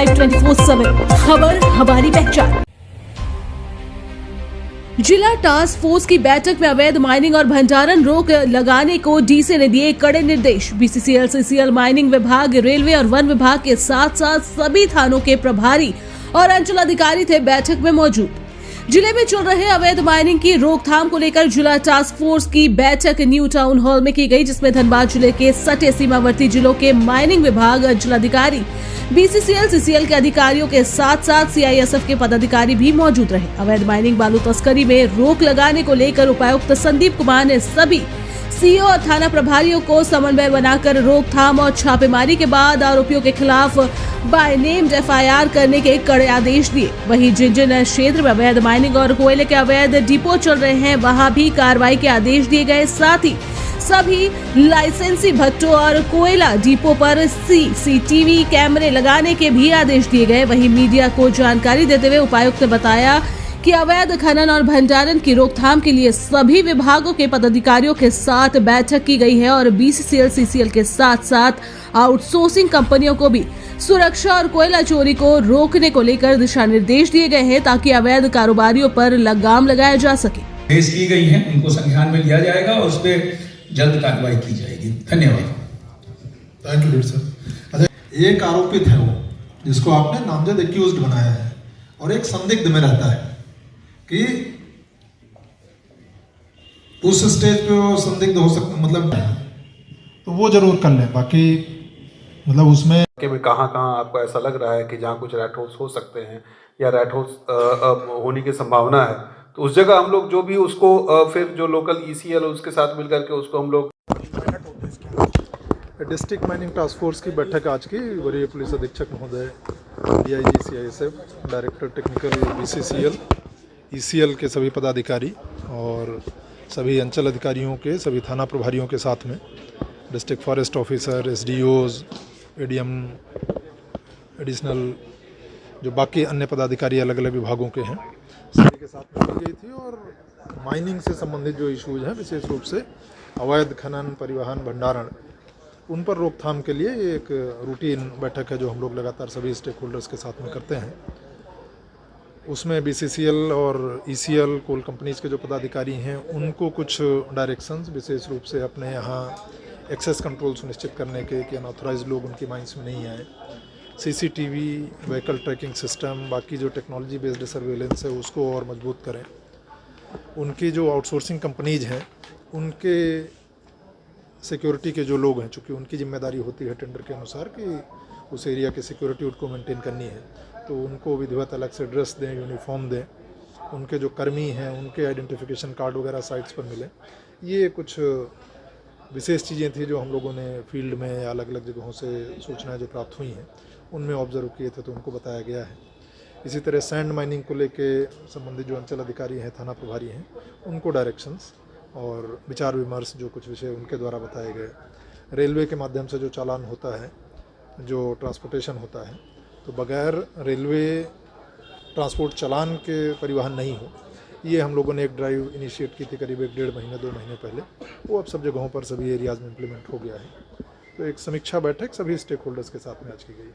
Live 24/7 खबर हमारी पहचान। जिला टास्क फोर्स की बैठक में अवैध माइनिंग और भंडारण रोक लगाने को डीसी ने दिए कड़े निर्देश। बीसीसीएल, सीसीएल, माइनिंग विभाग, रेलवे और वन विभाग के साथ साथ सभी थानों के प्रभारी और अंचल अधिकारी थे बैठक में मौजूद। जिले में चल रहे अवैध माइनिंग की रोकथाम को लेकर जिला टास्क फोर्स की बैठक न्यू टाउन हॉल में की गई, जिसमें धनबाद जिले के सटे सीमावर्ती जिलों के माइनिंग विभाग, अंचल अधिकारी, बीसीसीएल, सीसीएल के अधिकारियों के साथ साथ सीआईएसएफ के पदाधिकारी भी मौजूद रहे। अवैध माइनिंग बालू तस्करी में रोक लगाने को लेकर उपायुक्त संदीप कुमार ने सभी सीओ और थाना प्रभारियों को समन्वय बनाकर रोकथाम और छापेमारी के बाद आरोपियों के खिलाफ बाय नेम्ड एफआईआर करने के कड़े आदेश दिए। वहीं जिन जिन क्षेत्र में अवैध माइनिंग और कोयले के अवैध डिपो चल रहे हैं वहां भी कार्रवाई के आदेश दिए गए। साथ ही सभी लाइसेंसी भट्टों और कोयला डिपो पर सीसीटीवी कैमरे लगाने के भी आदेश दिए गए। वहीं मीडिया को जानकारी देते हुए उपायुक्त ने बताया कि अवैध खनन और भंडारण की रोकथाम के लिए सभी विभागों के पदाधिकारियों के साथ बैठक की गई है और बीसीसीएल, सीसीएल के साथ साथ आउटसोर्सिंग कंपनियों को भी सुरक्षा और कोयला चोरी को रोकने को लेकर दिशा निर्देश दिए गए हैं ताकि अवैध कारोबारियों पर लगाम लगाया जा सके। पेश की गई है, उनको संज्ञान में लिया जाएगा और उस पर जल्द कार्रवाई की जाएगी। धन्यवाद। Thank you sir. अच्छा, एक आरोपित है वो जिसको आपने नामजद एक्यूज्ड बनाया है और एक संदिग्ध में रहता है कि उस स्टेज पे वो संदिग्ध हो सकता, मतलब तो वो जरूर कर लें। बाकी मतलब उसमें कि कहाँ आपको ऐसा लग रहा है कि जहाँ कुछ रैट होल्स हो सकते हैं या रैट होल्स होने की संभावना है, तो उस जगह हम लोग जो भी उसको फिर जो लोकल ईसीएल उसके साथ मिलकर के उसको हम लोग डिस्ट्रिक्ट माइनिंग टास्क फोर्स की बैठक आज की वरीय पुलिस अधीक्षक महोदय, DIG CISF, director technical BCCL, ECL के सभी पदाधिकारी और सभी अंचल अधिकारियों के, सभी थाना प्रभारियों के साथ में district forest officer, SDOs, ADM, additional जो बाकी अन्य पदाधिकारी अलग अलग विभागों के हैं, सभी के साथ में की गई थी। और माइनिंग से संबंधित जो इश्यूज हैं, विशेष रूप से अवैध खनन, परिवहन, भंडारण, उन पर रोकथाम के लिए एक रूटीन बैठक है जो हम लोग लगातार सभी स्टेक होल्डर्स के साथ में करते हैं। उसमें बीसीसीएल और ईसीएल कोल कंपनीज़ के जो पदाधिकारी हैं उनको कुछ डायरेक्शंस, विशेष रूप से अपने यहाँ एक्सेस कंट्रोल सुनिश्चित करने के कि अनऑथराइज्ड लोग उनकी माइंस में नहीं आए, सीसीटीवी, व्हीकल ट्रैकिंग सिस्टम, बाकी जो टेक्नोलॉजी बेस्ड सर्वेलेंस है उसको और मजबूत करें। उनकी जो आउटसोर्सिंग कंपनीज हैं उनके सिक्योरिटी के जो लोग हैं, चूँकि उनकी जिम्मेदारी होती है टेंडर के अनुसार कि उस एरिया की सिक्योरिटी उनको मेंटेन करनी है, तो उनको विधिवत अलग से ड्रेस दें, यूनिफॉर्म दें। उनके जो कर्मी हैं उनके आइडेंटिफिकेशन कार्ड वगैरह साइट्स पर मिले। ये कुछ विशेष चीज़ें थी जो हम लोगों ने फील्ड में या अलग अलग जगहों से सूचनाएं जो प्राप्त हुई हैं उनमें ऑब्जर्व किए थे, तो उनको बताया गया है। इसी तरह सैंड माइनिंग को लेके संबंधित जो अंचल अधिकारी हैं, थाना प्रभारी हैं, उनको डायरेक्शंस और विचार विमर्श जो कुछ विषय उनके द्वारा बताए गए। रेलवे के माध्यम से जो चालान होता है, जो ट्रांसपोर्टेशन होता है, तो बगैर रेलवे ट्रांसपोर्ट चालान के परिवहन नहीं हो, ये हम लोगों ने एक ड्राइव इनिशिएट की थी करीब 1-1.5 महीने 2 महीने पहले। वो अब सब जगहों पर सभी एरियाज़ में इम्प्लीमेंट हो गया है। तो एक समीक्षा बैठक सभी स्टेक होल्डर्स के साथ में आज की गई।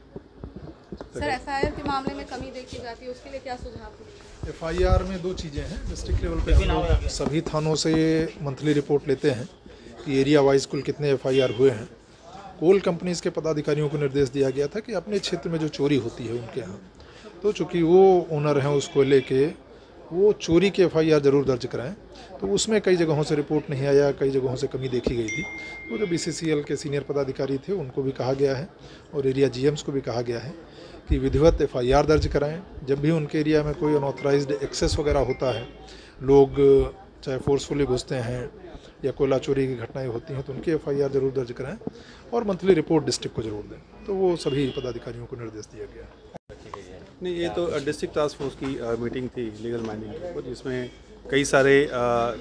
सर, एफआईआर के मामले में कमी देखी जाती है, उसके लिए क्या सुझाव है? एफआईआर में 2 चीज़ें हैं। डिस्ट्रिक्ट लेवल पे हम लोग सभी थानों से मंथली रिपोर्ट लेते हैं कि एरिया वाइज कुल कितने एफआईआर हुए हैं। कोल कंपनीज़ के पदाधिकारियों को निर्देश दिया गया था कि अपने क्षेत्र में जो चोरी होती है उनके यहाँ, तो चूँकि वो ओनर हैं उस कोयले के, वो चोरी के एफआईआर ज़रूर दर्ज कराएं। तो उसमें कई जगहों से रिपोर्ट नहीं आया, कई जगहों से कमी देखी गई थी। तो जो बीसीसीएल के सीनियर पदाधिकारी थे उनको भी कहा गया है और एरिया जीएम्स को भी कहा गया है कि विधिवत एफआईआर दर्ज कराएं। जब भी उनके एरिया में कोई अनऑथराइज्ड एक्सेस वगैरह होता है, लोग चाहे फोर्सफुली घुसते हैं या कोयला चोरी की घटनाएं होती हैं, तो उनकी एफआईआर जरूर दर्ज कराएं और मंथली रिपोर्ट डिस्ट्रिक्ट को जरूर दें। तो वो सभी पदाधिकारियों को निर्देश दिया गया। नहीं, ये तो डिस्ट्रिक्ट टास्क फोर्स की मीटिंग थी लीगल माइनिंग के ऊपर, जिसमें कई सारे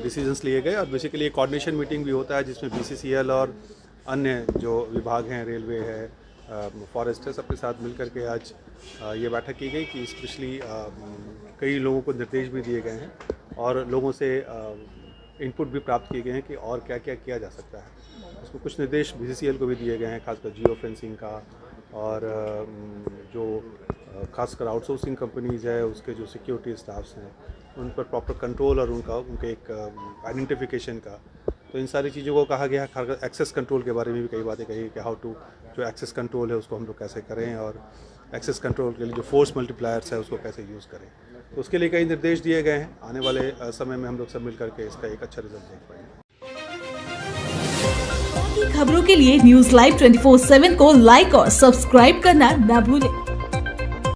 डिसीजंस लिए गए और बेसिकली एक कोऑर्डिनेशन मीटिंग भी होता है जिसमें बीसीसीएल और अन्य जो विभाग हैं, रेलवे है, फॉरेस्ट है, सबके साथ मिलकर के आज ये बैठक की गई कि स्पेशली कई लोगों को निर्देश भी दिए गए हैं और लोगों से इनपुट भी प्राप्त किए गए हैं कि और क्या क्या किया जा सकता है। उसको कुछ निर्देश बीसीसीएल को भी दिए गए हैं, खासकर जियो फेंसिंग का और जो खासकर आउटसोर्सिंग कंपनीज़ है उसके जो सिक्योरिटी स्टाफ्स हैं उन पर प्रॉपर कंट्रोल और उनके एक आइडेंटिफिकेशन का, तो इन सारी चीज़ों को कहा गया है। एक्सेस कंट्रोल के बारे में भी कई बातें कही कि हाउ टू जो एक्सेस कंट्रोल है उसको हम लोग कैसे करें और एक्सेस कंट्रोल के लिए जो फोर्स मल्टीप्लायर्स है उसको कैसे यूज़ करें, तो उसके लिए कई निर्देश दिए गए हैं। आने वाले समय में हम लोग सब मिल करके इसका एक अच्छा रिजल्ट देख पाएंगे। खबरों के लिए न्यूज लाइव 24/7 को लाइक और सब्सक्राइब करना न भूलें।